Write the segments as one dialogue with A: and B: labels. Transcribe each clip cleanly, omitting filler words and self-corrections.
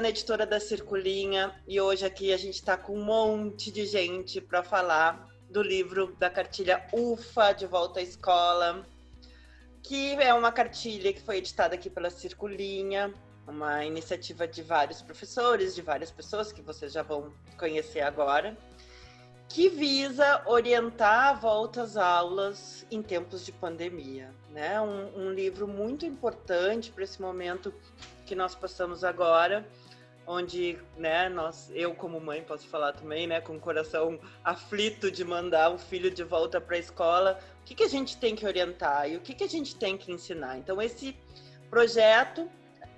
A: na editora da Circulinha e hoje aqui a gente está com um monte de gente para falar do livro da cartilha UFA, De Volta à Escola, que é uma cartilha que foi editada aqui pela Circulinha, uma iniciativa de vários professores, de várias pessoas que vocês já vão conhecer agora, que visa orientar a volta às aulas em tempos de pandemia, né? Um livro muito importante para esse momento que nós passamos agora, onde, né, eu como mãe posso falar também, né, com o coração aflito de mandar o filho de volta para a escola, o que a gente tem que orientar e o que a gente tem que ensinar. Então, esse projeto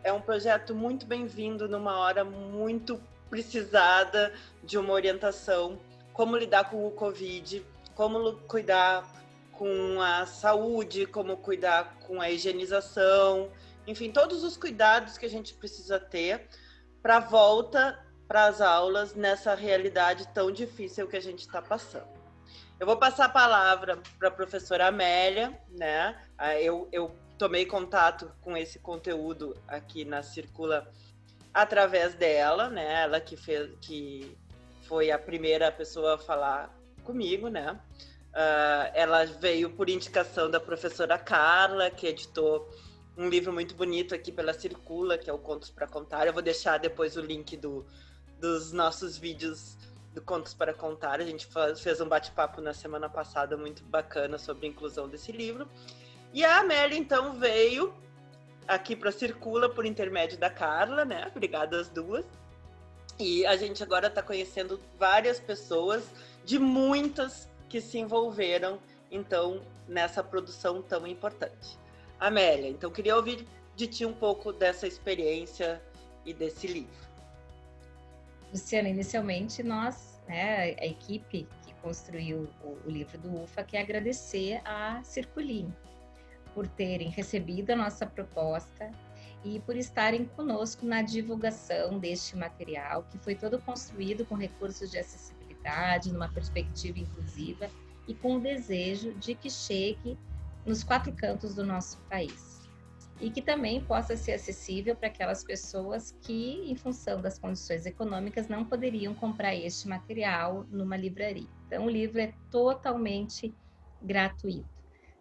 A: é um projeto muito bem-vindo numa hora muito precisada de uma orientação, como lidar com o Covid, como cuidar com a saúde, como cuidar com a higienização, enfim, todos os cuidados que a gente precisa ter para a volta para as aulas nessa realidade tão difícil que a gente está passando. Eu vou passar a palavra para a professora Amélia, né? Eu tomei contato com esse conteúdo aqui na Circula através dela, né? Ela que foi a primeira pessoa a falar comigo, né? Ela veio por indicação da professora Carla, que editou um livro muito bonito aqui pela Circula, que é o Contos para Contar. Eu vou deixar depois o link dos nossos vídeos do Contos para Contar. A gente fez um bate-papo na semana passada muito bacana sobre a inclusão desse livro. E a Amélia, então, veio aqui para a Circula por intermédio da Carla, né? Obrigada às duas. E a gente agora está conhecendo várias pessoas, de muitas que se envolveram, então, nessa produção tão importante. Amélia, então queria ouvir de ti um pouco dessa experiência e desse livro.
B: Luciana, inicialmente nós, né, a equipe que construiu o livro do UFA, quer agradecer à Circulinha por terem recebido a nossa proposta e por estarem conosco na divulgação deste material, que foi todo construído com recursos de acessibilidade, numa perspectiva inclusiva e com o desejo de que chegue nos 4 cantos do nosso país. E que também possa ser acessível para aquelas pessoas que, em função das condições econômicas, não poderiam comprar este material numa livraria. Então, o livro é totalmente gratuito.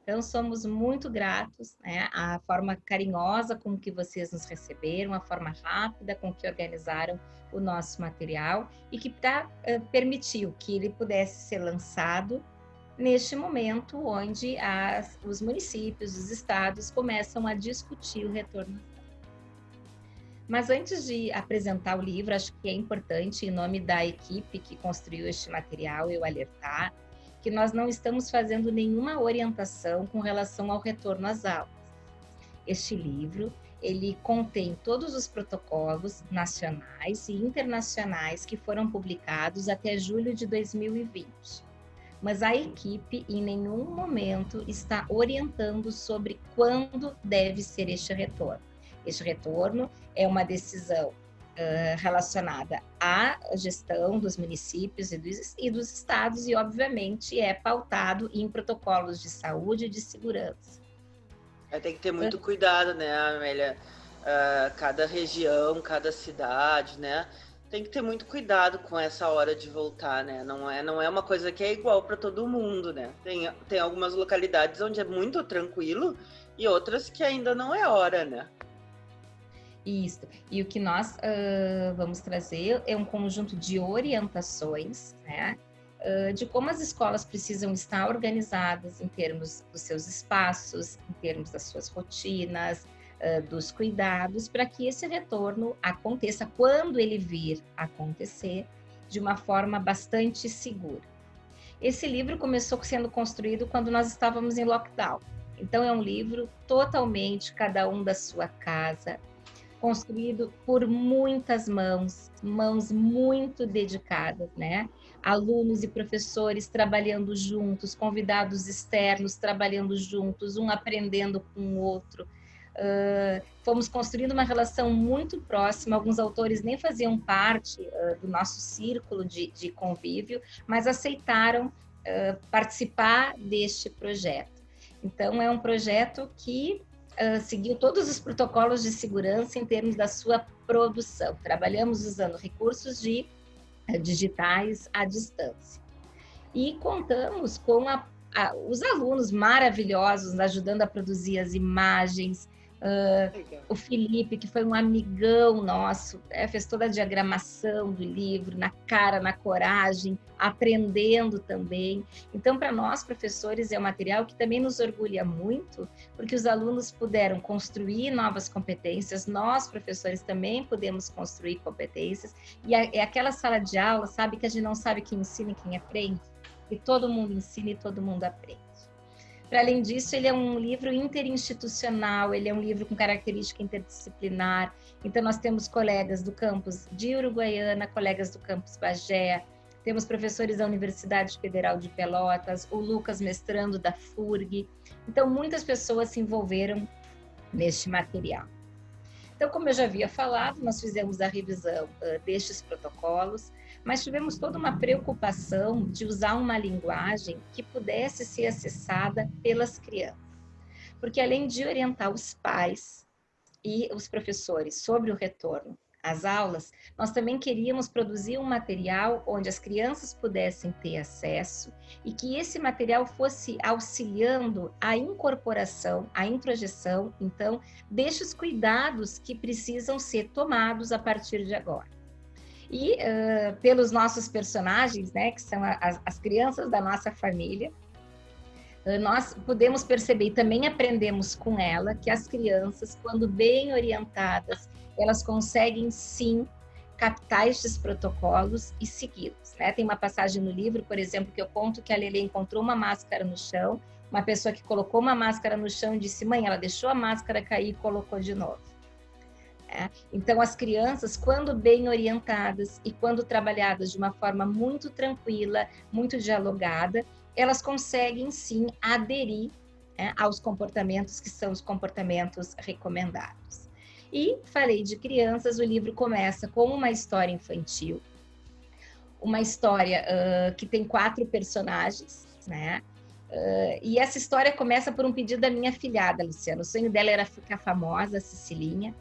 B: Então, somos muito gratos, né, à forma carinhosa com que vocês nos receberam, a forma rápida com que organizaram o nosso material e que permitiu que ele pudesse ser lançado neste momento onde os municípios, os estados começam a discutir o retorno. Mas antes de apresentar o livro, acho que é importante, em nome da equipe que construiu este material, eu alertar que nós não estamos fazendo nenhuma orientação com relação ao retorno às aulas. Este livro, ele contém todos os protocolos nacionais e internacionais que foram publicados até julho de 2020. Mas a equipe em nenhum momento está orientando sobre quando deve ser este retorno. Este retorno é uma decisão relacionada à gestão dos municípios e dos estados e, obviamente, é pautado em protocolos de saúde e de segurança.
A: Tem que ter muito cuidado, né, Amélia? Cada região, cada cidade, né? Tem que ter muito cuidado com essa hora de voltar, né? Não é uma coisa que é igual para todo mundo, né? Tem algumas localidades onde é muito tranquilo e outras que ainda não é hora, né?
B: Isso. E o que nós vamos trazer é um conjunto de orientações, né? De como as escolas precisam estar organizadas em termos dos seus espaços, em termos das suas rotinas, dos cuidados, para que esse retorno aconteça, quando ele vir a acontecer, de uma forma bastante segura. Esse livro começou sendo construído quando nós estávamos em lockdown. Então, é um livro totalmente, cada um da sua casa, construído por muitas mãos muito dedicadas, né? Alunos e professores trabalhando juntos, convidados externos trabalhando juntos, um aprendendo com o outro. Fomos construindo uma relação muito próxima, alguns autores nem faziam parte do nosso círculo de convívio, mas aceitaram participar deste projeto. Então, é um projeto que seguiu todos os protocolos de segurança em termos da sua produção. Trabalhamos usando recursos digitais à distância. E contamos com os alunos maravilhosos ajudando a produzir as imagens. O Felipe, que foi um amigão nosso, fez toda a diagramação do livro, na cara, na coragem, aprendendo também. Então, para nós, professores, é um material que também nos orgulha muito, porque os alunos puderam construir novas competências, nós, professores, também podemos construir competências, e é aquela sala de aula, sabe, que a gente não sabe quem ensina e quem aprende, e todo mundo ensina e todo mundo aprende. Para além disso, ele é um livro interinstitucional, ele é um livro com característica interdisciplinar. Então, nós temos colegas do campus de Uruguaiana, colegas do campus Bagé, temos professores da Universidade Federal de Pelotas, o Lucas mestrando da FURG. Então, muitas pessoas se envolveram neste material. Então, como eu já havia falado, nós fizemos a revisão destes protocolos, mas tivemos toda uma preocupação de usar uma linguagem que pudesse ser acessada pelas crianças. Porque além de orientar os pais e os professores sobre o retorno às aulas, nós também queríamos produzir um material onde as crianças pudessem ter acesso e que esse material fosse auxiliando a incorporação, a introjeção, então, destes cuidados que precisam ser tomados a partir de agora. E pelos nossos personagens, né, que são as crianças da nossa família, nós podemos perceber e também aprendemos com ela que as crianças, quando bem orientadas, elas conseguem sim captar estes protocolos e segui-los, né? Tem uma passagem no livro, por exemplo, que eu conto que a Lelê encontrou uma máscara no chão, uma pessoa que colocou uma máscara no chão e disse: mãe, ela deixou a máscara cair e colocou de novo. Então, as crianças, quando bem orientadas e quando trabalhadas de uma forma muito tranquila, muito dialogada, elas conseguem, sim, aderir aos comportamentos que são os comportamentos recomendados. E falei de crianças, o livro começa com uma história infantil, uma história que tem 4 personagens, né? E essa história começa por um pedido da minha filhada, Luciana. O sonho dela era ficar famosa, a Cecilinha.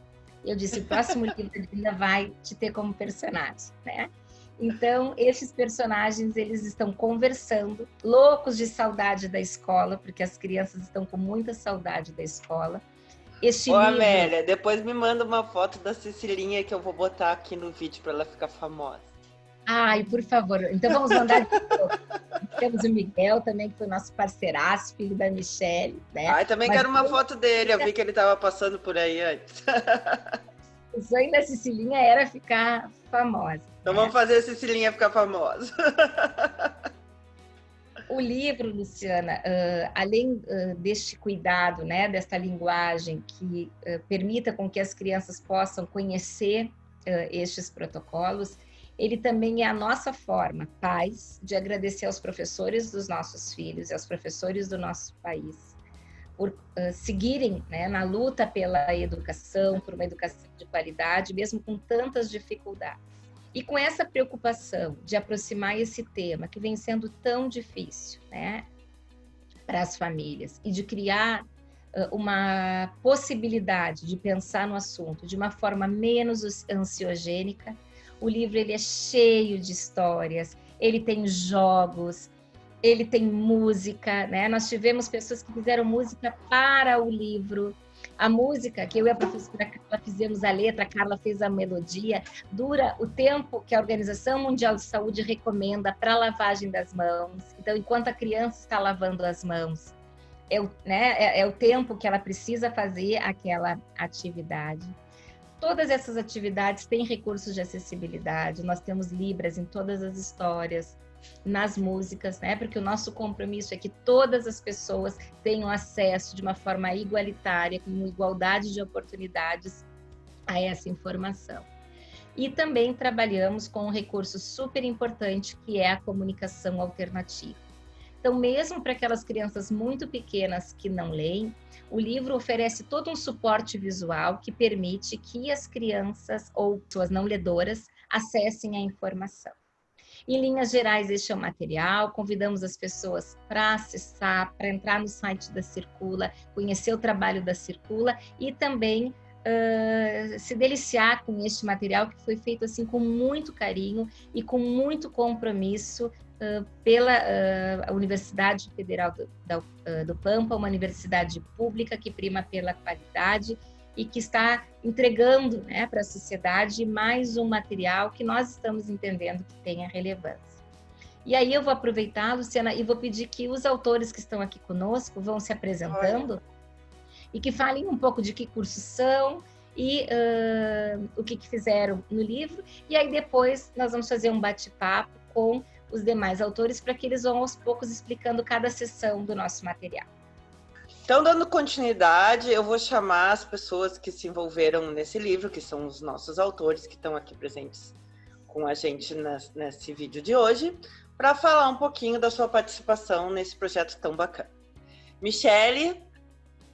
B: Eu disse: o próximo livro ainda vai te ter como personagem, né? Então, esses personagens, eles estão conversando, loucos de saudade da escola, porque as crianças estão com muita saudade da escola. Livro...
A: Amélia, depois me manda uma foto da Cecilinha que eu vou botar aqui no vídeo para ela ficar famosa.
B: Ai, por favor. Então, vamos mandar de novo. Temos o Miguel também, que foi nosso parceiraço, filho da Michelle, né?
A: Ai, também quero uma foto dele, eu vi que ele estava passando por aí antes.
B: O sonho da Cecilinha era ficar famosa.
A: Então vamos fazer a Cecilinha ficar famosa.
B: O livro, Luciana, além deste cuidado, né, desta linguagem que permita com que as crianças possam conhecer estes protocolos, ele também é a nossa forma, pais, de agradecer aos professores dos nossos filhos e aos professores do nosso país por seguirem, né, na luta pela educação, por uma educação de qualidade, mesmo com tantas dificuldades. E com essa preocupação de aproximar esse tema, que vem sendo tão difícil, né, para as famílias, e de criar uma possibilidade de pensar no assunto de uma forma menos ansiogênica, o livro ele é cheio de histórias, ele tem jogos, ele tem música, né? Nós tivemos pessoas que fizeram música para o livro. A música, que eu e a professora Carla fizemos a letra, a Carla fez a melodia, dura o tempo que a Organização Mundial de Saúde recomenda para a lavagem das mãos. Então, enquanto a criança está lavando as mãos, é o tempo que ela precisa fazer aquela atividade. Todas essas atividades têm recursos de acessibilidade, nós temos Libras em todas as histórias, nas músicas, né? Porque o nosso compromisso é que todas as pessoas tenham acesso de uma forma igualitária, com igualdade de oportunidades a essa informação. E também trabalhamos com um recurso super importante, que é a comunicação alternativa. Então, mesmo para aquelas crianças muito pequenas que não leem, o livro oferece todo um suporte visual que permite que as crianças ou pessoas não ledoras acessem a informação. Em linhas gerais, este é o material. Convidamos as pessoas para acessar, para entrar no site da Circula, conhecer o trabalho da Circula e também se deliciar com este material que foi feito assim com muito carinho e com muito compromisso pela Universidade Federal do Pampa, uma universidade pública que prima pela qualidade e que está entregando, né, para a sociedade mais um material que nós estamos entendendo que tenha relevância. E aí eu vou aproveitar, Luciana, e vou pedir que os autores que estão aqui conosco vão se apresentando e que falem um pouco de que cursos são e o que fizeram no livro. E aí depois nós vamos fazer um bate-papo com os demais autores para que eles vão aos poucos explicando cada seção do nosso material.
A: Então, dando continuidade, eu vou chamar as pessoas que se envolveram nesse livro, que são os nossos autores que estão aqui presentes com a gente nesse vídeo de hoje, para falar um pouquinho da sua participação nesse projeto tão bacana. Michele,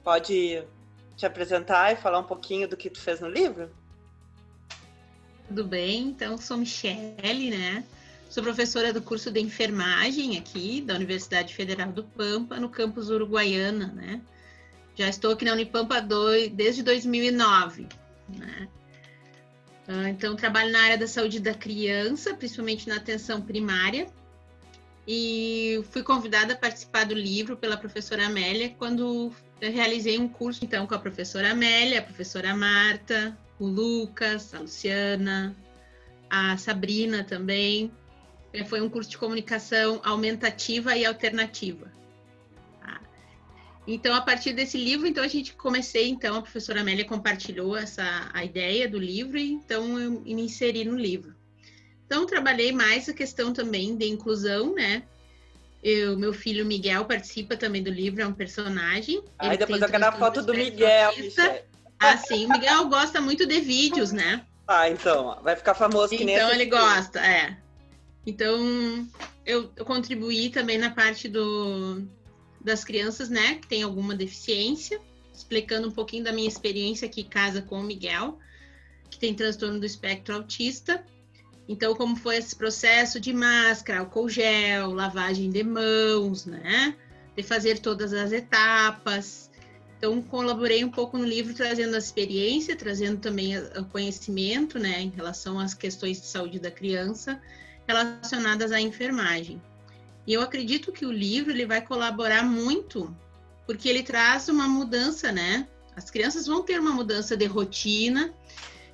A: pode te apresentar e falar um pouquinho do que tu fez no livro?
C: Tudo bem, então sou Michele, né? Sou professora do curso de enfermagem aqui da Universidade Federal do Pampa, no campus Uruguaiana, né? Já estou aqui na Unipampa desde 2009, né? Então, trabalho na área da saúde da criança, principalmente na atenção primária, e fui convidada a participar do livro pela professora Amélia, quando eu realizei um curso, então, com a professora Amélia, a professora Marta, o Lucas, a Luciana, a Sabrina também. Foi um curso de comunicação aumentativa e alternativa. Tá? Então, a partir desse livro, então, a professora Amélia compartilhou a ideia do livro, e então eu me inseri no livro. Então, trabalhei mais a questão também de inclusão, né? Meu filho Miguel participa também do livro, é um personagem.
A: Aí depois eu quero a foto do Miguel, Michele.
C: Ah, sim, o Miguel gosta muito de vídeos, né?
A: Ah, então, vai ficar famoso que nem
C: então ele gosta, Então, eu contribuí também na parte das crianças, né, que tem alguma deficiência, explicando um pouquinho da minha experiência aqui em casa com o Miguel, que tem transtorno do espectro autista. Então, como foi esse processo de máscara, álcool gel, lavagem de mãos, né, de fazer todas as etapas. Então, colaborei um pouco no livro, trazendo a experiência, trazendo também o conhecimento, né, em relação às questões de saúde da criança, relacionadas à enfermagem. E eu acredito que o livro ele vai colaborar muito, porque ele traz uma mudança, né? As crianças vão ter uma mudança de rotina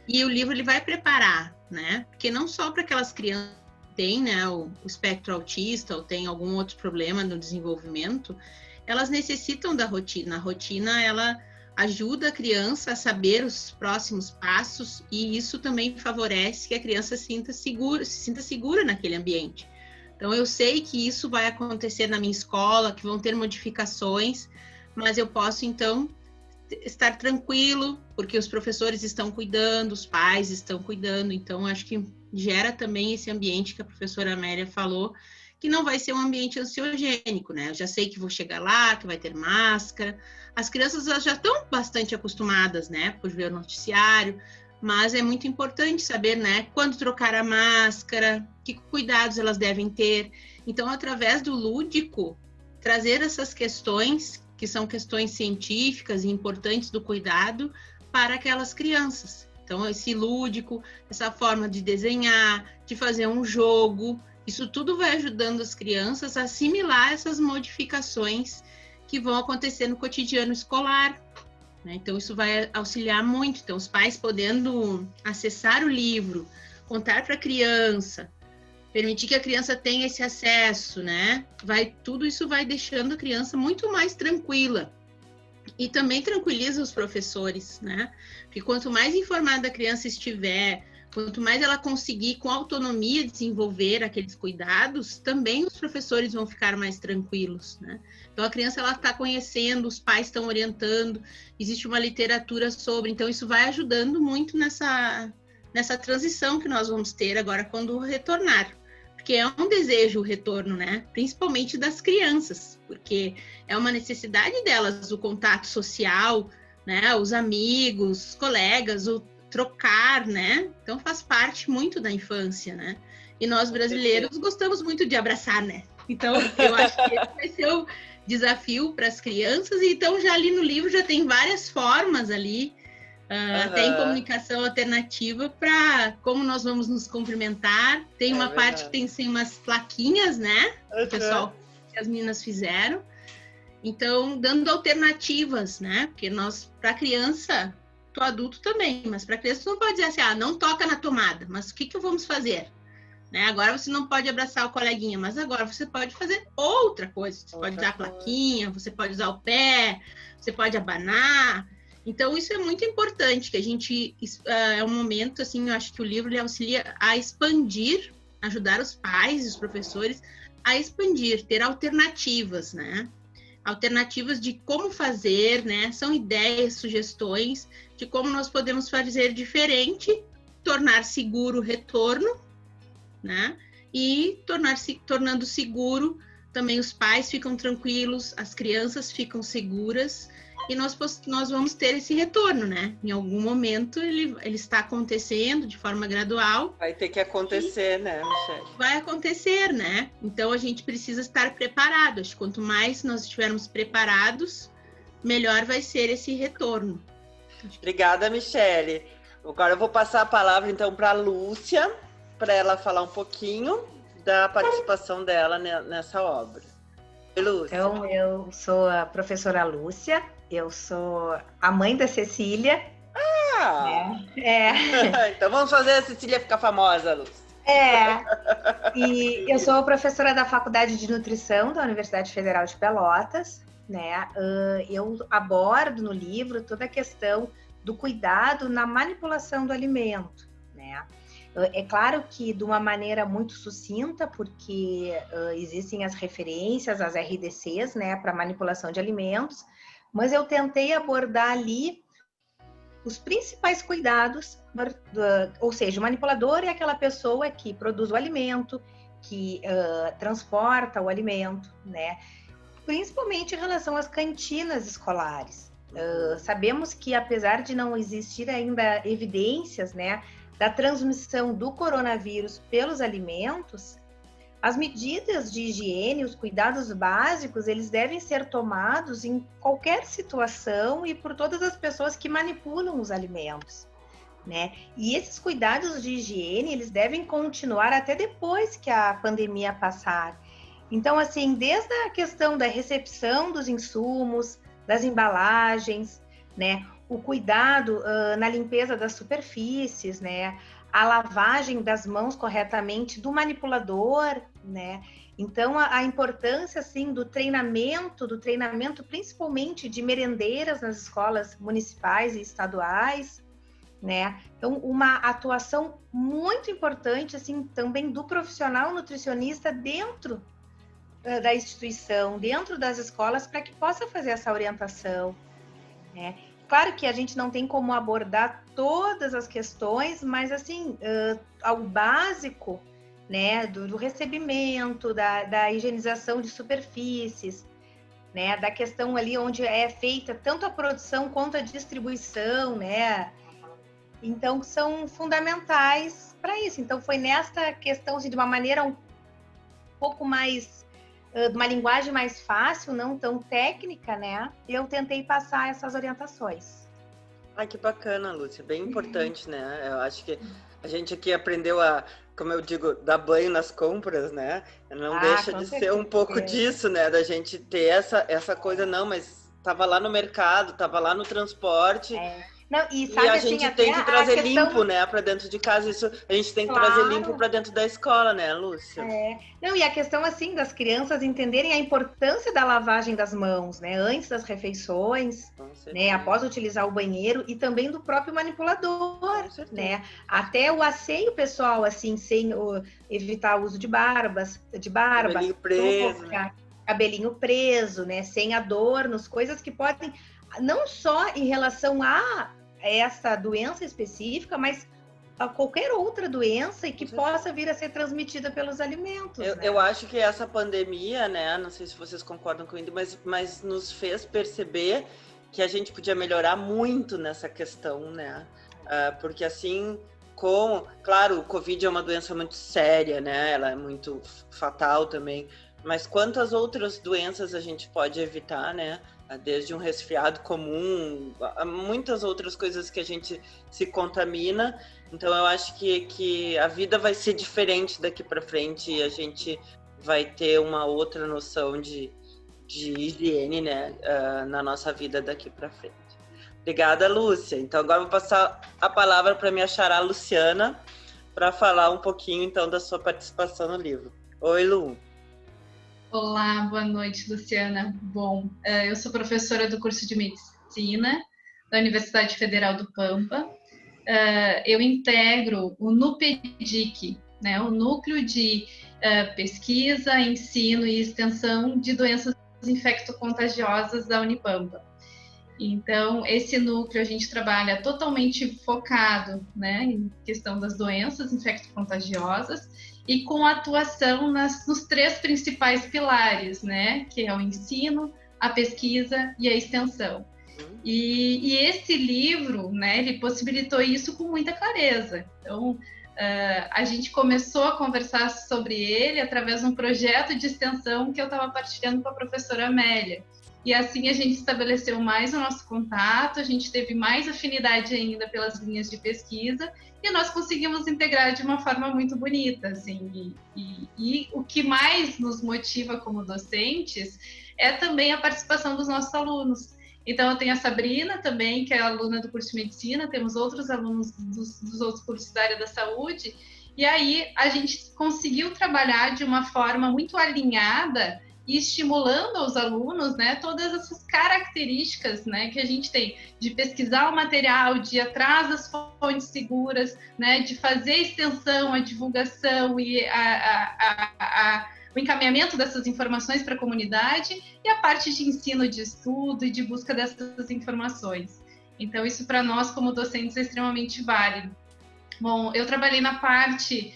C: e o livro ele vai preparar, né? Porque não só para aquelas crianças que têm, né, o espectro autista ou têm algum outro problema no desenvolvimento, elas necessitam da rotina. A rotina, ela ajuda a criança a saber os próximos passos e isso também favorece que a criança se sinta segura naquele ambiente. Então, eu sei que isso vai acontecer na minha escola, que vão ter modificações, mas eu posso, então, estar tranquilo, porque os professores estão cuidando, os pais estão cuidando, então, acho que gera também esse ambiente que a professora Amélia falou, que não vai ser um ambiente ansiogênico, né? Eu já sei que vou chegar lá, que vai ter máscara. As crianças já estão bastante acostumadas, né? Por ver o noticiário, mas é muito importante saber, né? Quando trocar a máscara, que cuidados elas devem ter. Então, através do lúdico, trazer essas questões, que são questões científicas e importantes do cuidado, para aquelas crianças. Então, esse lúdico, essa forma de desenhar, de fazer um jogo, isso tudo vai ajudando as crianças a assimilar essas modificações que vão acontecer no cotidiano escolar, né? Então, isso vai auxiliar muito. Então, os pais podendo acessar o livro, contar para a criança, permitir que a criança tenha esse acesso, né? Tudo isso vai deixando a criança muito mais tranquila. E também tranquiliza os professores, né? Porque quanto mais informada a criança estiver, quanto mais ela conseguir, com autonomia, desenvolver aqueles cuidados, também os professores vão ficar mais tranquilos, né? Então, a criança está conhecendo, os pais estão orientando, existe uma literatura sobre, então isso vai ajudando muito nessa transição que nós vamos ter agora quando retornar. Porque é um desejo o retorno, né? Principalmente das crianças, porque é uma necessidade delas, o contato social, né? Os amigos, os colegas, o trocar, né? Então faz parte muito da infância, né? E nós brasileiros gostamos muito de abraçar, né? Então eu acho que esse vai ser o desafio para as crianças. E então já ali no livro já tem várias formas ali até em comunicação alternativa, para como nós vamos nos cumprimentar. Tem uma parte que tem assim, umas plaquinhas, né? O pessoal, que as meninas fizeram. Então, dando alternativas, né? Porque para a criança, tu adulto também, mas para a criança tu não pode dizer assim, não toca na tomada, mas o que vamos fazer? Né? Agora você não pode abraçar o coleguinha, mas agora você pode fazer outra coisa. Você pode usar a plaquinha, você pode usar o pé, você pode abanar. Então, isso é muito importante, que a gente... É um momento, assim, eu acho que o livro ele auxilia a expandir, ajudar os pais e os professores a expandir, ter alternativas, né? Alternativas de como fazer, né? São ideias, sugestões de como nós podemos fazer diferente, tornar seguro o retorno, né? E tornando seguro, também os pais ficam tranquilos, as crianças ficam seguras, e nós vamos ter esse retorno, né? Em algum momento ele está acontecendo de forma gradual.
A: Vai ter que acontecer, né, Michele?
C: Vai acontecer, né? Então a gente precisa estar preparado. Acho que quanto mais nós estivermos preparados, melhor vai ser esse retorno.
A: Obrigada, Michele. Agora eu vou passar a palavra então para a Lúcia, para ela falar um pouquinho da participação dela nessa obra. Lúcia.
D: Então, eu sou a professora Lúcia, eu sou a mãe da Cecília.
A: Então vamos fazer a Cecília ficar famosa, Lúcia.
D: E eu sou professora da Faculdade de Nutrição da Universidade Federal de Pelotas, né? Eu abordo no livro toda a questão do cuidado na manipulação do alimento, né? É claro que de uma maneira muito sucinta, porque existem as referências, as RDCs, né, para manipulação de alimentos, mas eu tentei abordar ali os principais cuidados, ou seja, o manipulador é aquela pessoa que produz o alimento, que transporta o alimento, né, principalmente em relação às cantinas escolares. Sabemos que, apesar de não existir ainda evidências, né, da transmissão do coronavírus pelos alimentos, as medidas de higiene, os cuidados básicos, eles devem ser tomados em qualquer situação e por todas as pessoas que manipulam os alimentos, né? E esses cuidados de higiene, eles devem continuar até depois que a pandemia passar. Então, assim, desde a questão da recepção dos insumos, das embalagens, né? O cuidado na limpeza das superfícies, né? A lavagem das mãos corretamente do manipulador, né? Então, a importância, assim, do treinamento principalmente de merendeiras nas escolas municipais e estaduais, né? Então, uma atuação muito importante, assim, também do profissional nutricionista dentro da instituição, dentro das escolas, para que possa fazer essa orientação, né? Claro que a gente não tem como abordar todas as questões, mas, assim, ao básico, né, do recebimento, da higienização de superfícies, né, da questão ali onde é feita tanto a produção quanto a distribuição, né, então são fundamentais para isso. Então foi nesta questão, assim, de uma maneira um pouco mais, de uma linguagem mais fácil, não tão técnica, né, eu tentei passar essas orientações.
A: Ai, que bacana, Lúcia, bem importante, né, eu acho que a gente aqui aprendeu a, como eu digo, dar banho nas compras, né? Não deixa de ser um pouco disso, né? Da gente ter essa coisa, não, mas estava lá no mercado, estava lá no transporte.
D: Não, e sabe,
A: a
D: assim,
A: gente tem que trazer
D: questão...
A: limpo, né, para dentro de casa. Isso a gente tem que trazer limpo para dentro da escola, né, Lúcia?
D: Não, e a questão, assim, das crianças entenderem a importância da lavagem das mãos, né, antes das refeições, né, após utilizar o banheiro, e também do próprio manipulador, né, até o asseio pessoal, assim, sem evitar o uso de barba,
A: cabelinho preso,
D: cabelinho preso, né, sem adornos, coisas que podem, não só em relação a essa doença específica, mas a qualquer outra doença e que possa vir a ser transmitida pelos alimentos.
A: Eu acho que essa pandemia, né, não sei se vocês concordam comigo, mas nos fez perceber que a gente podia melhorar muito nessa questão, né? Porque assim, claro, o Covid é uma doença muito séria, né? Ela é muito fatal também, mas quantas outras doenças a gente pode evitar, né? desde um resfriado comum, a muitas outras coisas que a gente se contamina. Então eu acho que a vida vai ser diferente daqui para frente e a gente vai ter uma outra noção de higiene, né, na nossa vida daqui para frente. Obrigada, Lúcia. Então agora eu vou passar a palavra para minha xará Luciana para falar um pouquinho então da sua participação no livro. Oi, Lu.
E: Olá, boa noite, Luciana. Bom, eu sou professora do curso de Medicina da Universidade Federal do Pampa. Eu integro o NUPEDIC, né, o Núcleo de Pesquisa, Ensino e Extensão de Doenças Infectocontagiosas da Unipampa. Então, esse núcleo a gente trabalha totalmente focado, né, em questão das doenças infectocontagiosas e com atuação nos 3 principais pilares, né, que é o ensino, a pesquisa e a extensão. E esse livro, né, ele possibilitou isso com muita clareza. Então, a gente começou a conversar sobre ele através de um projeto de extensão que eu estava partilhando com a professora Amélia. E assim a gente estabeleceu mais o nosso contato, a gente teve mais afinidade ainda pelas linhas de pesquisa e nós conseguimos integrar de uma forma muito bonita, assim. E o que mais nos motiva como docentes é também a participação dos nossos alunos. Então, eu tenho a Sabrina também, que é aluna do curso de Medicina, temos outros alunos dos outros cursos da área da saúde, e aí a gente conseguiu trabalhar de uma forma muito alinhada e estimulando aos alunos, né, todas essas características, né, que a gente tem de pesquisar o material, de ir atrás das fontes seguras, né, de fazer a extensão, a divulgação e o encaminhamento dessas informações para a comunidade e a parte de ensino, de estudo e de busca dessas informações. Então, isso para nós, como docentes, é extremamente válido. Bom, eu trabalhei na parte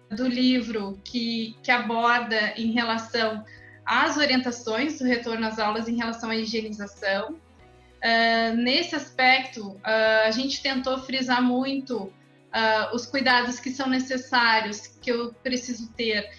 E: do livro que aborda em relação às orientações do retorno às aulas em relação à higienização. Nesse aspecto, a gente tentou frisar muito os cuidados que são necessários, que eu preciso ter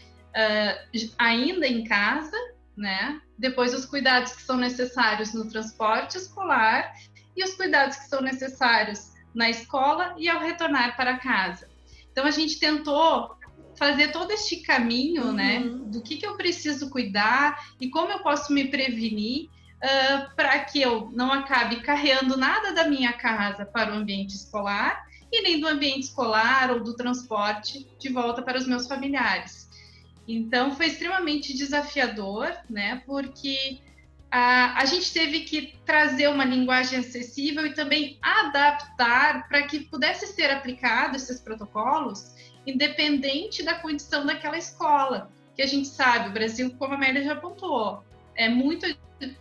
E: ainda em casa, né? Depois os cuidados que são necessários no transporte escolar e os cuidados que são necessários na escola e ao retornar para casa. Então a gente tentou fazer todo este caminho, né? Do que eu preciso cuidar e como eu posso me prevenir para que eu não acabe carregando nada da minha casa para o ambiente escolar e nem do ambiente escolar ou do transporte de volta para os meus familiares. Então, foi extremamente desafiador, né? Porque a gente teve que trazer uma linguagem acessível e também adaptar para que pudesse ser aplicado esses protocolos, independente da condição daquela escola. Que a gente sabe, o Brasil, como a Amélia já apontou,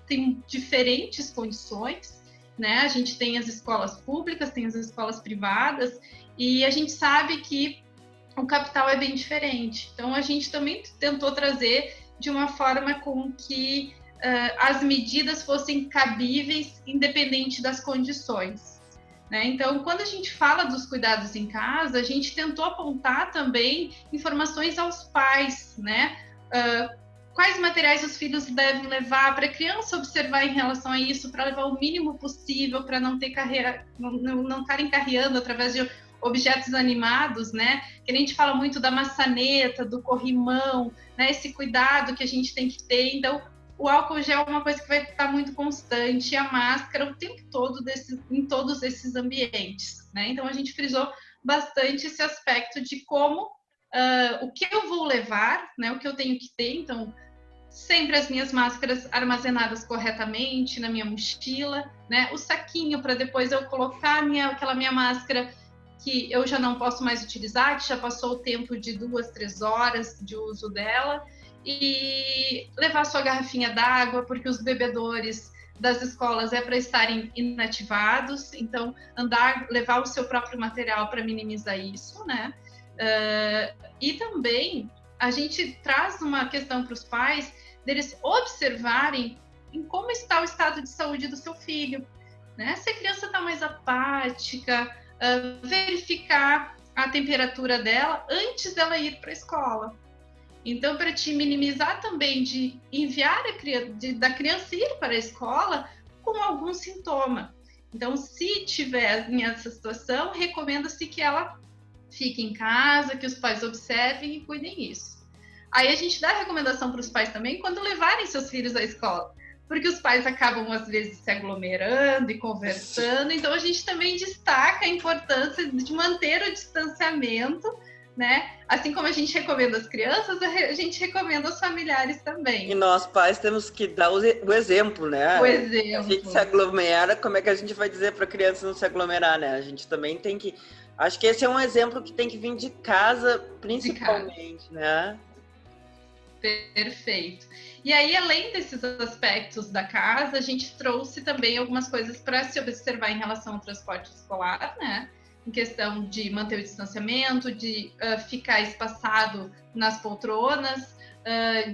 E: tem diferentes condições, né? A gente tem as escolas públicas, tem as escolas privadas, e a gente sabe que o capital é bem diferente. Então, a gente também tentou trazer de uma forma com que as medidas fossem cabíveis, independente das condições, né? Então, quando a gente fala dos cuidados em casa, a gente tentou apontar também informações aos pais, né? Quais materiais os filhos devem levar para a criança observar em relação a isso, para levar o mínimo possível, para não estarem carreando através de objetos animados, né? Que a gente fala muito da maçaneta, do corrimão, né? Esse cuidado que a gente tem que ter. Então, o álcool gel é uma coisa que vai estar muito constante, e a máscara o tempo todo em todos esses ambientes, né? Então, a gente frisou bastante esse aspecto de como, o que eu vou levar, né? O que eu tenho que ter. Então, sempre as minhas máscaras armazenadas corretamente na minha mochila, né? O saquinho para depois eu colocar aquela minha máscara que eu já não posso mais utilizar, que já passou o tempo de 2, 3 horas de uso dela, e levar sua garrafinha d'água, porque os bebedores das escolas é para estarem inativados, então levar o seu próprio material para minimizar isso, né? E também a gente traz uma questão para os pais deles observarem em como está o estado de saúde do seu filho, né? Se a criança está mais apática, verificar a temperatura dela antes dela ir para a escola. Então, para te minimizar também de enviar da criança ir para a escola com algum sintoma. Então, se tiver nessa situação, recomenda-se que ela fique em casa, que os pais observem e cuidem isso. Aí a gente dá recomendação para os pais também quando levarem seus filhos à escola, porque os pais acabam, às vezes, se aglomerando e conversando, então a gente também destaca a importância de manter o distanciamento, né? Assim como a gente recomenda as crianças, a gente recomenda os familiares também.
A: E nós, pais, temos que dar o exemplo, né?
E: O exemplo.
A: A gente se aglomera, como é que a gente vai dizer para a criança não se aglomerar, né? A gente também tem que... Acho que esse é um exemplo que tem que vir de casa, principalmente, né?
E: Perfeito. E aí, além desses aspectos da casa, a gente trouxe também algumas coisas para se observar em relação ao transporte escolar, né? Em questão de manter o distanciamento, de ficar espaçado nas poltronas,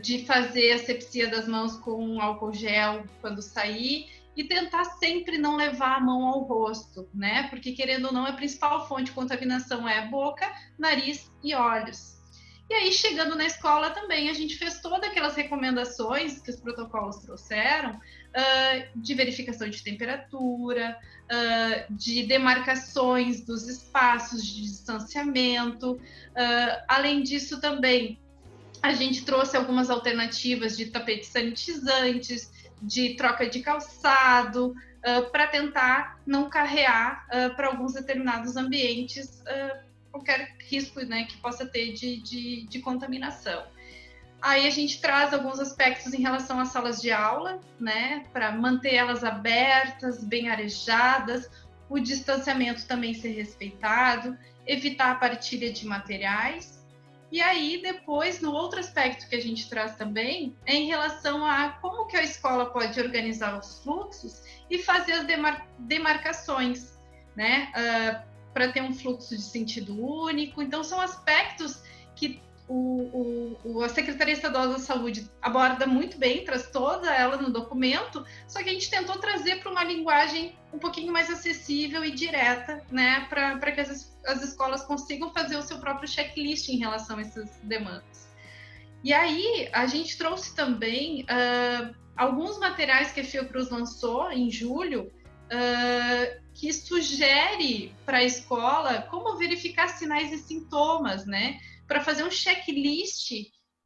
E: de fazer asepsia das mãos com álcool gel quando sair e tentar sempre não levar a mão ao rosto, né? Porque, querendo ou não, a principal fonte de contaminação é a boca, nariz e olhos. E aí, chegando na escola também, a gente fez todas aquelas recomendações que os protocolos trouxeram, de verificação de temperatura, de demarcações dos espaços de distanciamento. Além disso, também, a gente trouxe algumas alternativas de tapetes sanitizantes, de troca de calçado, para tentar não carrear para alguns determinados ambientes qualquer risco, né, que possa ter de contaminação. Aí a gente traz alguns aspectos em relação às salas de aula, né, para manter elas abertas, bem arejadas, o distanciamento também ser respeitado, evitar a partilha de materiais. E aí, depois, no outro aspecto que a gente traz também, é em relação a como que a escola pode organizar os fluxos e fazer as demarcações, né, para ter um fluxo de sentido único. Então, são aspectos que a Secretaria Estadual da Saúde aborda muito bem, traz toda ela no documento, só que a gente tentou trazer para uma linguagem um pouquinho mais acessível e direta, né, para que as escolas consigam fazer o seu próprio checklist em relação a essas demandas. E aí, a gente trouxe também alguns materiais que a Fiocruz lançou em julho, que sugere para a escola como verificar sinais e sintomas, né? Para fazer um checklist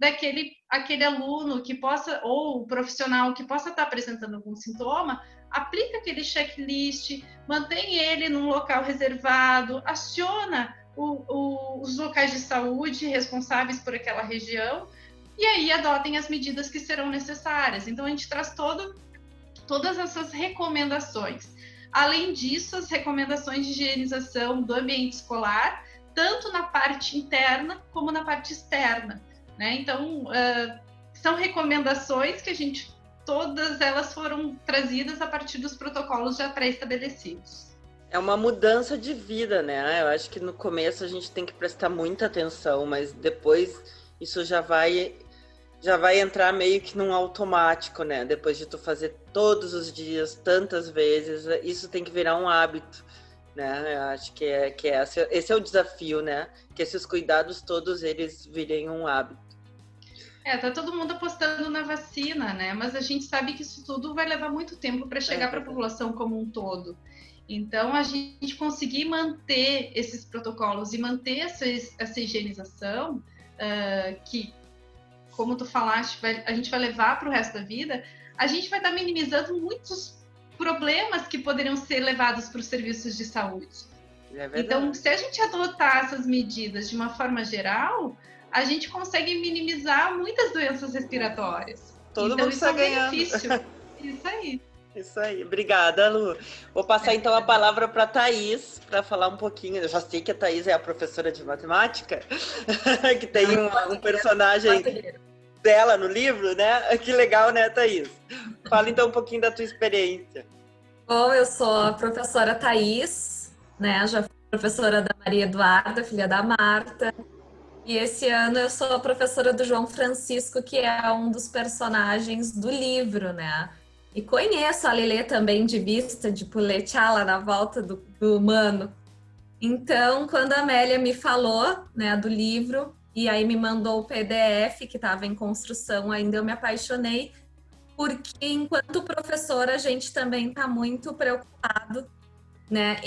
E: aquele aluno que possa, ou profissional que possa estar apresentando algum sintoma, aplica aquele checklist, mantém ele num local reservado, aciona os locais de saúde responsáveis por aquela região e aí adotem as medidas que serão necessárias. Então, a gente traz todas essas recomendações. Além disso, as recomendações de higienização do ambiente escolar, tanto na parte interna como na parte externa, né? Então, são recomendações que todas elas foram trazidas a partir dos protocolos já pré-estabelecidos.
A: É uma mudança de vida, né? Eu acho que no começo a gente tem que prestar muita atenção, mas depois isso já vai entrar meio que num automático, né? Depois de tu fazer todos os dias, tantas vezes, isso tem que virar um hábito, né? Eu acho que esse é o desafio, né? Que esses cuidados todos, eles virem um hábito.
E: Tá todo mundo apostando na vacina, né? Mas a gente sabe que isso tudo vai levar muito tempo para chegar para a população como um todo. Então, a gente conseguir manter esses protocolos e manter essa higienização, que, como tu falaste, a gente vai levar para o resto da vida, a gente vai estar minimizando muitos problemas que poderiam ser levados para os serviços de saúde. Então, se a gente adotar essas medidas de uma forma geral, a gente consegue minimizar muitas doenças respiratórias.
A: Todo mundo está ganhando.
E: Benefício. Isso aí.
A: Isso aí. Obrigada, Lu. Vou passar então a palavra para a Thaís, para falar um pouquinho. Eu já sei que a Thaís é a professora de matemática, que tem um personagem dela no livro, né? Que legal, né, Thaís? Fala então um pouquinho da tua experiência.
F: Bom, eu sou a professora Thaís, né? Já fui professora da Maria Eduarda, filha da Marta. E esse ano eu sou a professora do João Francisco, que é um dos personagens do livro, né? E conheço a Lelê também de vista, de puletear lá na volta do humano. Então, quando a Amélia me falou, né, do livro, e aí me mandou o PDF, que estava em construção ainda, eu me apaixonei, porque enquanto professora a gente também está muito preocupado, né,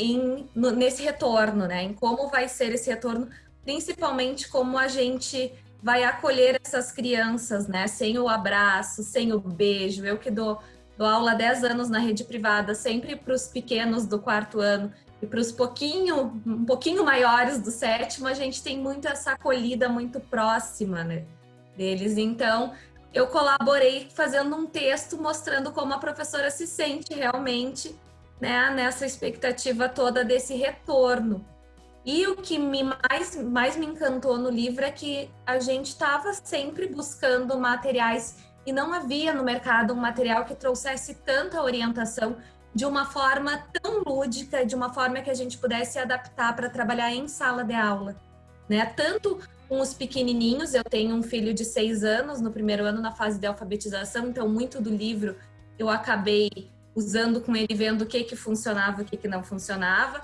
F: nesse retorno, né, em como vai ser esse retorno, principalmente como a gente vai acolher essas crianças, né, sem o abraço, sem o beijo. Eu que dou aula há 10 anos na rede privada, sempre para os pequenos do 4º ano e para os um pouquinho maiores do 7º, a gente tem muito essa acolhida muito próxima, né, deles. Então, eu colaborei fazendo um texto mostrando como a professora se sente realmente, né, nessa expectativa toda desse retorno. E o que mais me encantou no livro é que a gente estava sempre buscando materiais e não havia no mercado um material que trouxesse tanta orientação de uma forma tão lúdica, de uma forma que a gente pudesse adaptar para trabalhar em sala de aula, né? Tanto com os pequenininhos, eu tenho um filho de 6 anos, no 1º ano na fase de alfabetização, então muito do livro eu acabei usando com ele, vendo o que funcionava, o que não funcionava,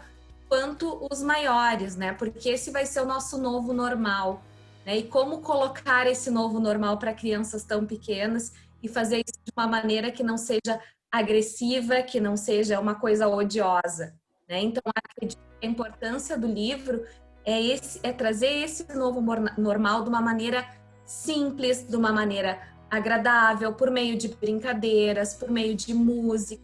F: quanto os maiores, né? Porque esse vai ser o nosso novo normal, né? E como colocar esse novo normal para crianças tão pequenas e fazer isso de uma maneira que não seja agressiva, que não seja uma coisa odiosa, né? Então, acredito que a importância do livro é trazer esse novo normal de uma maneira simples, de uma maneira agradável, por meio de brincadeiras, por meio de música,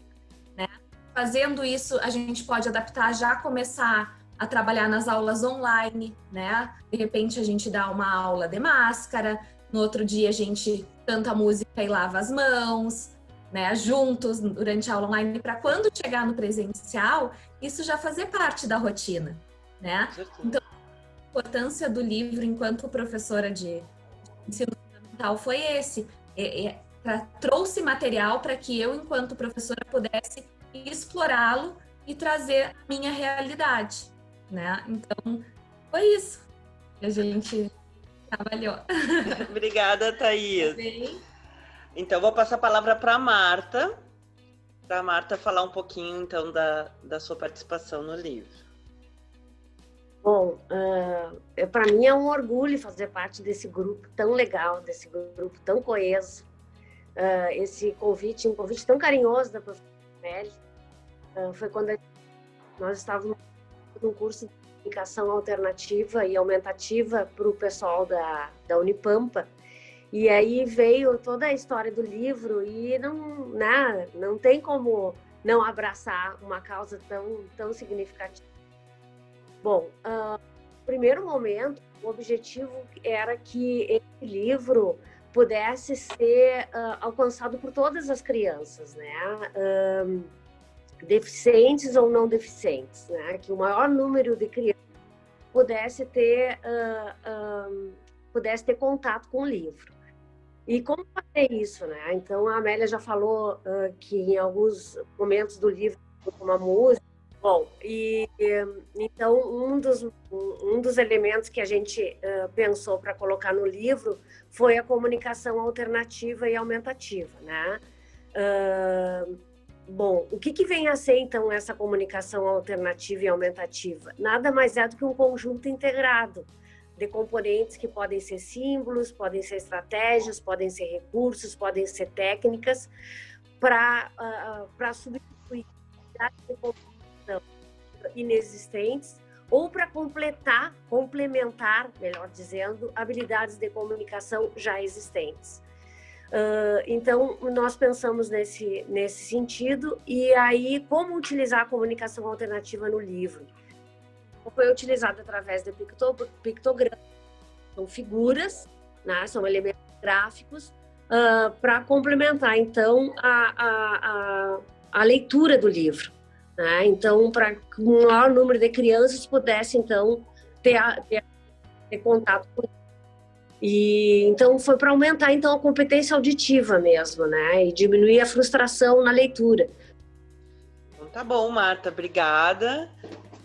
F: né? Fazendo isso, a gente pode adaptar, já começar a trabalhar nas aulas online, né? De repente a gente dá uma aula de máscara, no outro dia a gente canta música e lava as mãos, né? Juntos durante a aula online, para quando chegar no presencial, isso já fazer parte da rotina, né? Então, a importância do livro enquanto professora de ensino fundamental foi esse. Trouxe material para que eu, enquanto professora, pudesse explorá-lo e trazer a minha realidade, né? Então, foi isso que a gente trabalhou.
A: Obrigada, Thaís.
F: Bem.
A: Então, vou passar a palavra para a Marta falar um pouquinho, então, da sua participação no livro.
G: Bom, para mim é um orgulho fazer parte desse grupo tão legal, desse grupo tão coeso. Esse convite, um convite tão carinhoso da professora Amélia, foi quando nós estávamos num curso de comunicação alternativa e aumentativa para o pessoal da Unipampa, e aí veio toda a história do livro e não tem como não abraçar uma causa tão significativa. Bom, no primeiro momento, o objetivo era que esse livro pudesse ser alcançado por todas as crianças, né? Deficientes ou não deficientes, né? Que o maior número de crianças pudesse ter contato com o livro. E como fazer isso, né? Então, a Amélia já falou que em alguns momentos do livro, uma música. Bom, então um dos elementos que a gente pensou para colocar no livro foi a comunicação alternativa e aumentativa, né? Bom, o que vem a ser então essa comunicação alternativa e aumentativa? Nada mais é do que um conjunto integrado de componentes que podem ser símbolos, podem ser estratégias, podem ser recursos, podem ser técnicas para substituir inexistentes ou para complementar, melhor dizendo, habilidades de comunicação já existentes. Então, nós pensamos nesse sentido, e aí, como utilizar a comunicação alternativa no livro? Foi utilizado através de pictogramas, são figuras, né? São elementos gráficos, para complementar, então, a leitura do livro. Né? Então, para que um maior número de crianças pudesse, então, ter contato com ele. E então foi para aumentar então a competência auditiva mesmo, né? E diminuir a frustração na leitura.
A: Então, tá bom, Marta, obrigada.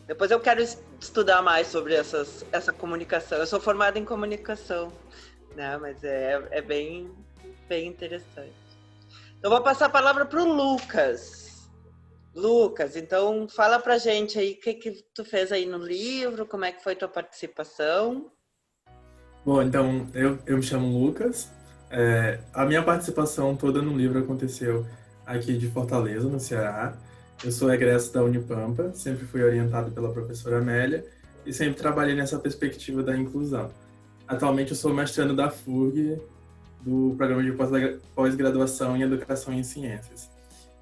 A: Depois eu quero estudar mais sobre essa comunicação. Eu sou formada em comunicação, né? Mas é bem interessante. Então, vou passar a palavra para o Lucas. Lucas, então fala pra gente aí o que tu fez aí no livro, como é que foi tua participação.
H: Bom, então, eu me chamo Lucas. A minha participação toda no livro aconteceu aqui de Fortaleza, no Ceará. Eu sou egresso da Unipampa, sempre fui orientado pela professora Amélia e sempre trabalhei nessa perspectiva da inclusão. Atualmente eu sou mestrando da FURG, do Programa de Pós-Graduação em Educação em Ciências.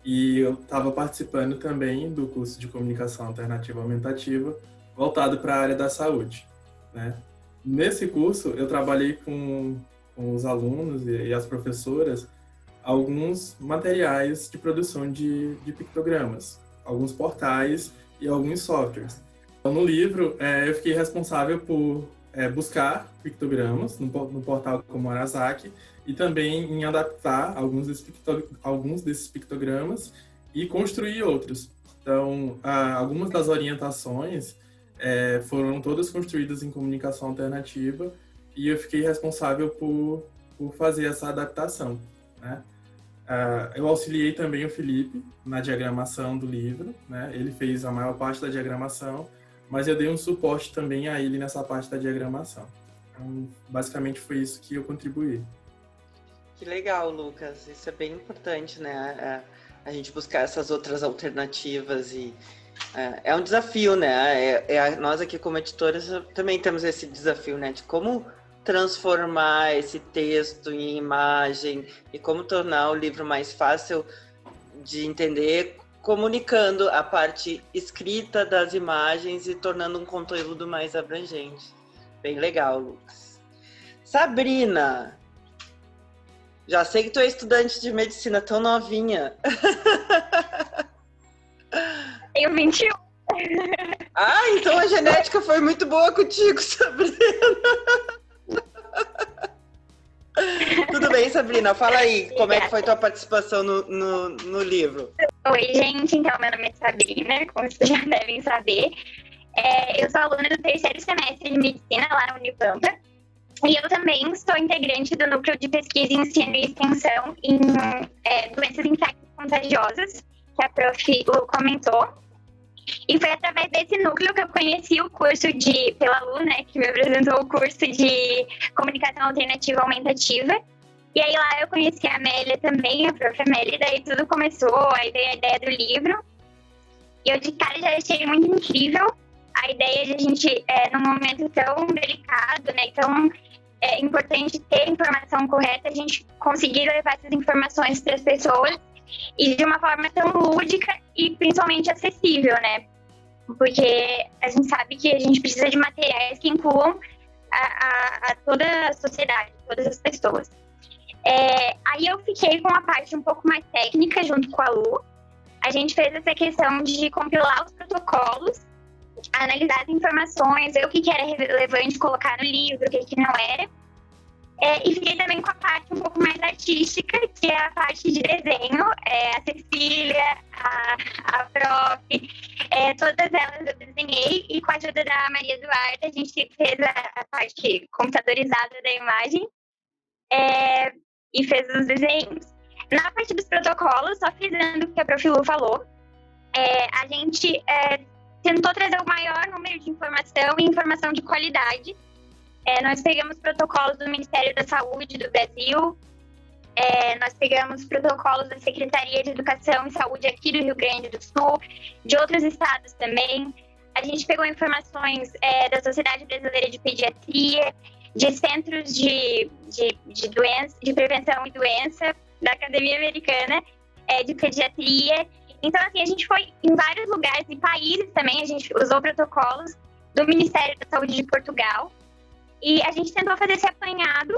H: E eu estava participando também do curso de Comunicação Alternativa Aumentativa, voltado para a área da saúde, né? Nesse curso, eu trabalhei com os alunos e as professoras alguns materiais de produção de pictogramas, alguns portais e alguns softwares. Então, no livro, eu fiquei responsável por buscar pictogramas no portal como Arasaki e também em adaptar alguns desses pictogramas e construir outros. Então, algumas das orientações foram todas construídas em comunicação alternativa e eu fiquei responsável por fazer essa adaptação, né? Eu auxiliei também o Felipe na diagramação do livro, né? Ele fez a maior parte da diagramação, mas eu dei um suporte também a ele nessa parte da diagramação. Então, basicamente foi isso que eu contribuí.
A: Que legal, Lucas. Isso é bem importante, né? A gente buscar essas outras alternativas e é um desafio, né? Nós aqui como editores também temos esse desafio, né? De como transformar esse texto em imagem e como tornar o livro mais fácil de entender, comunicando a parte escrita das imagens e tornando um conteúdo mais abrangente. Bem legal, Lucas. Sabrina, já sei que tu é estudante de medicina tão novinha.
I: Tenho 21.
A: Então a genética foi muito boa contigo, Sabrina. Tudo bem, Sabrina? Fala aí, como é que foi tua participação no livro?
I: Oi, gente. Então, meu nome é Sabrina, como vocês já devem saber. Eu sou aluna do 3º semestre de Medicina lá na Unipampa. E eu também sou integrante do Núcleo de Pesquisa, Ensino e Extensão em Doenças Infecto-Contagiosas, que a prof. Lu comentou. E foi através desse núcleo que eu conheci o curso pela Lu, né, que me apresentou o curso de Comunicação Alternativa Aumentativa. E aí lá eu conheci a Amélia também, a prof. Amélia, e daí tudo começou, aí veio a ideia do livro. E eu de cara já achei muito incrível a ideia de a gente, num momento tão delicado, né, tão importante ter a informação correta, a gente conseguir levar essas informações para as pessoas e de uma forma tão lúdica e principalmente acessível, né? Porque a gente sabe que a gente precisa de materiais que incluam a toda a sociedade, todas as pessoas. Aí eu fiquei com a parte um pouco mais técnica junto com a Lu. A gente fez essa questão de compilar os protocolos, analisar as informações, ver o que era relevante colocar no livro, o que não era. E fiquei também com a parte um pouco mais artística, que é a parte de desenho. A Cecília, a prof, todas elas eu desenhei, e com a ajuda da Maria Eduarda a gente fez a parte computadorizada da imagem e fez os desenhos. Na parte dos protocolos, só frisando o que a prof. Lu falou, a gente tentou trazer o maior número de informação e informação de qualidade. Nós pegamos protocolos do Ministério da Saúde do Brasil, nós pegamos protocolos da Secretaria de Educação e Saúde aqui do Rio Grande do Sul, de outros estados também. A gente pegou informações da Sociedade Brasileira de Pediatria, de centros de doença, de prevenção e doença, da Academia Americana de Pediatria. Então, assim, a gente foi em vários lugares e países também, a gente usou protocolos do Ministério da Saúde de Portugal. E a gente tentou fazer esse apanhado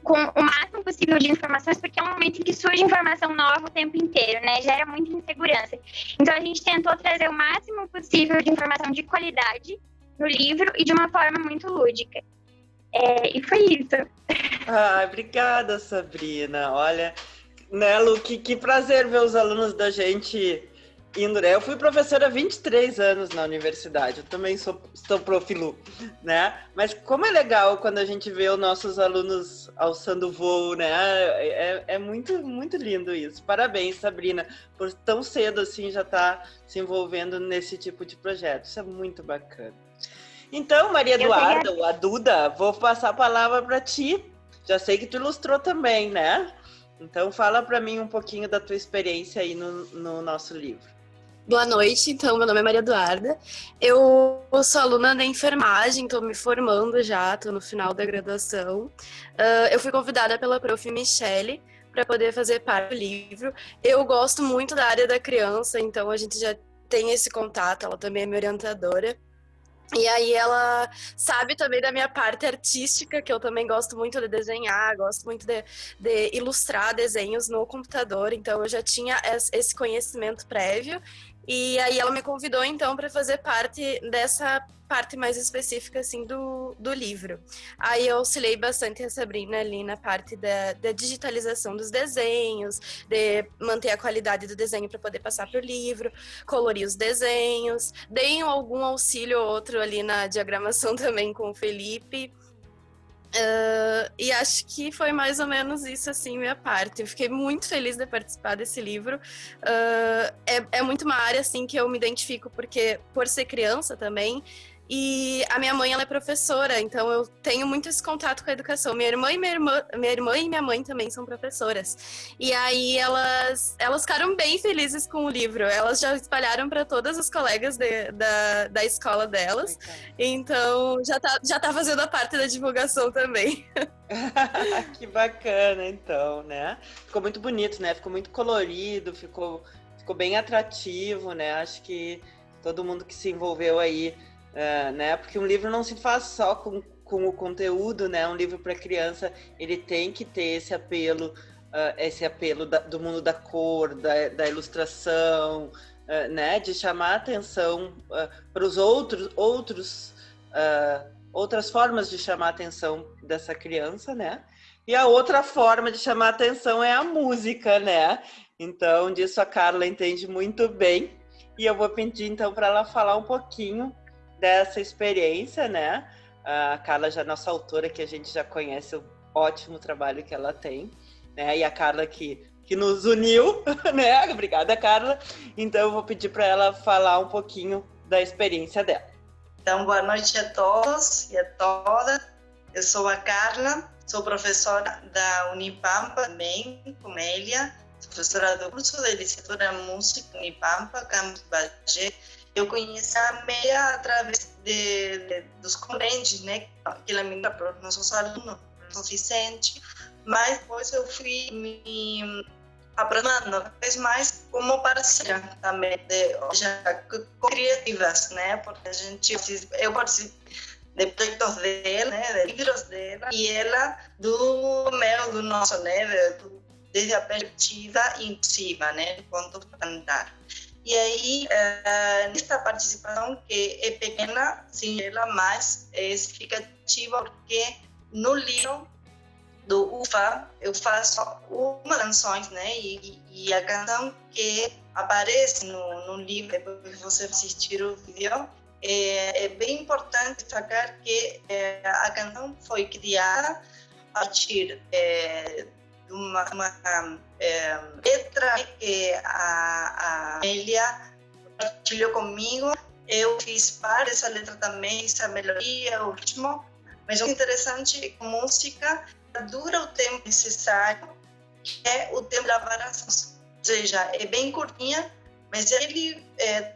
I: com o máximo possível de informações, porque é um momento em que surge informação nova o tempo inteiro, né? Gera muita insegurança. Então, a gente tentou trazer o máximo possível de informação de qualidade no livro e de uma forma muito lúdica. E foi isso.
A: Obrigada, Sabrina. Olha, né, Lu, que prazer ver os alunos da gente indo, né? Eu fui professora há 23 anos na universidade, eu também sou prof. Lu, né? Mas como é legal quando a gente vê os nossos alunos alçando voo, né? É muito, muito lindo isso. Parabéns, Sabrina, por tão cedo assim já estar se envolvendo nesse tipo de projeto. Isso é muito bacana. Então, Maria Eduarda, ou a Duda, vou passar a palavra para ti. Já sei que tu ilustrou também, né? Então, fala para mim um pouquinho da tua experiência aí no nosso livro.
J: Boa noite, então, meu nome é Maria Eduarda. Eu sou aluna da enfermagem, estou me formando já, estou no final da graduação. Eu fui convidada pela prof. Michele para poder fazer parte do livro. Eu gosto muito da área da criança, então a gente já tem esse contato, ela também é minha orientadora. E aí ela sabe também da minha parte artística, que eu também gosto muito de desenhar, gosto muito de ilustrar desenhos no computador, então eu já tinha esse conhecimento prévio. E aí ela me convidou, então, para fazer parte dessa parte mais específica, assim, do livro. Aí eu auxiliei bastante a Sabrina ali na parte da digitalização dos desenhos, de manter a qualidade do desenho para poder passar para o livro, colorir os desenhos, dei algum auxílio ou outro ali na diagramação também com o Felipe. E acho que foi mais ou menos isso, assim, minha parte. Eu fiquei muito feliz de participar desse livro. É muito uma área, assim, que eu me identifico, porque por ser criança também, e a minha mãe, ela é professora, então eu tenho muito esse contato com a educação. Minha irmã e minha mãe também são professoras. E aí elas ficaram bem felizes com o livro. Elas já espalharam para todas as colegas da escola delas. Então já tá fazendo a parte da divulgação também.
A: Que bacana, então, né? Ficou muito bonito, né? Ficou muito colorido, ficou bem atrativo, né? Acho que todo mundo que se envolveu aí, né? Porque um livro não se faz só com o conteúdo, né? Um livro para criança, ele tem que ter esse apelo do mundo da cor, da ilustração, né? De chamar a atenção para os outras formas de chamar a atenção dessa criança, né? E a outra forma de chamar a atenção é a música, né? Então, disso a Carla entende muito bem. E eu vou pedir, então, para ela falar um pouquinho dessa experiência, né? A Carla já é nossa autora, que a gente já conhece o ótimo trabalho que ela tem, né? E a Carla que nos uniu, né? Obrigada, Carla. Então, eu vou pedir para ela falar um pouquinho da experiência dela.
K: Então, boa noite a todos e a todas. Eu sou a Carla, sou professora da Unipampa também, como Elia, professora do curso de licenciatura em música Unipampa, Campus Bagé. Eu conheci a Amélia através dos correntes, né, que ela me dá para os nossos alunos, para São Vicente, mas depois eu fui me aproximando cada vez mais como parceira também, criativas, né, porque eu participo de projetos dela, né, de livros dela, e ela do nosso, né, desde a perspectiva inclusiva, né, de contos para cantar. E aí, nesta participação, que é pequena, singela, mas é significativa, porque no livro do UFA, eu faço uma canção, né? E a canção que aparece no livro, depois que você assistir o vídeo, é bem importante destacar que a canção foi criada a partir de uma letra que a Amélia partilhou comigo. Eu fiz parte dessa letra também, essa melodia, o ritmo, mas o interessante é que a música dura o tempo necessário, que é o tempo da variação, ou seja, é bem curtinha, mas é aquele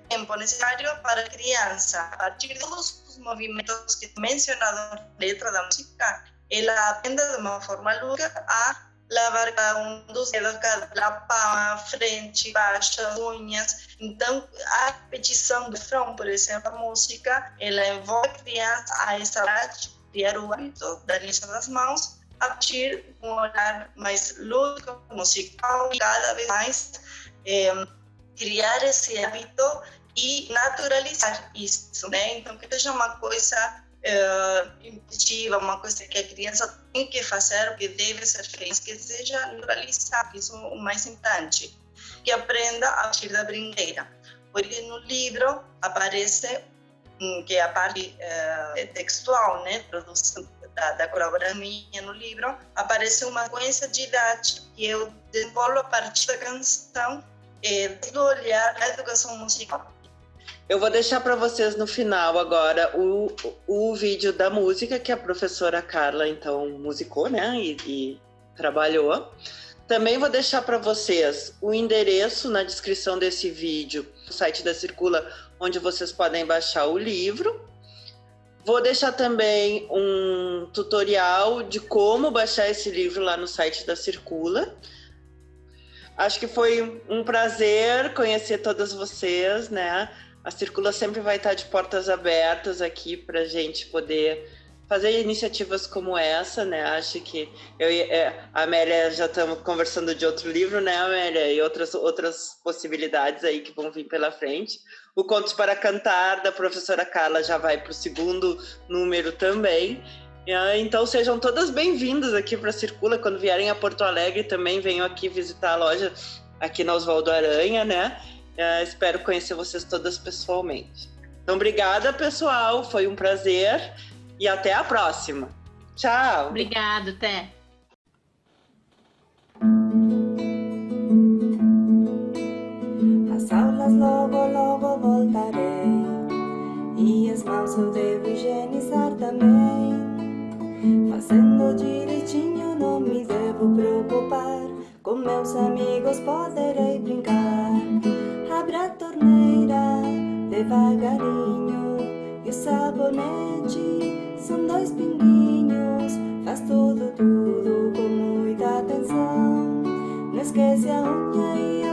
K: tempo necessário para a criança, a partir de todos os movimentos que estão mencionados na letra da música, ela aprenda de uma forma lúdica a lavar cada um dos dedos, cada palma, frente, baixo, unhas. Então, a repetição do som, por exemplo, a música, ela envolve a criança a essa arte, criar o hábito da lista das mãos, a partir de um olhar mais lúdico, musical, e cada vez mais criar esse hábito e naturalizar isso, né? Então, que seja uma coisa intuitiva, uma coisa que a criança tem que fazer, que deve ser feita, que seja naturalizado, isso é o mais importante, que aprenda a partir da brincadeira. Porque no livro aparece que é a parte textual, né, produção da colaboração minha no livro, aparece uma sequência didática que eu desenvolvo a partir da canção, do olhar da educação musical.
A: Eu vou deixar para vocês no final agora o vídeo da música que a professora Carla, então, musicou, né? E trabalhou. Também vou deixar para vocês o endereço na descrição desse vídeo, no site da Circula, onde vocês podem baixar o livro. Vou deixar também um tutorial de como baixar esse livro lá no site da Circula. Acho que foi um prazer conhecer todas vocês, né? A Circula sempre vai estar de portas abertas aqui para a gente poder fazer iniciativas como essa, né? Acho que a Amélia, já estamos conversando de outro livro, né, Amélia? E outras possibilidades aí que vão vir pela frente. O Contos para Cantar, da professora Carla, já vai para o 2º número também. Então, sejam todas bem-vindas aqui para a Circula. Quando vierem a Porto Alegre, também venham aqui visitar a loja aqui na Oswaldo Aranha, né? Espero conhecer vocês todas pessoalmente. Então, obrigada, pessoal. Foi um prazer. E até a próxima. Tchau.
C: Obrigada, até.
L: As aulas logo voltarei. E as mãos eu devo higienizar também. Fazendo direitinho, não me devo preocupar. Com meus amigos poderei brincar. Abre a torneira devagarinho. E o sabonete são 2 pinguinhos. Faz tudo com muita atenção. Não esquece a unha e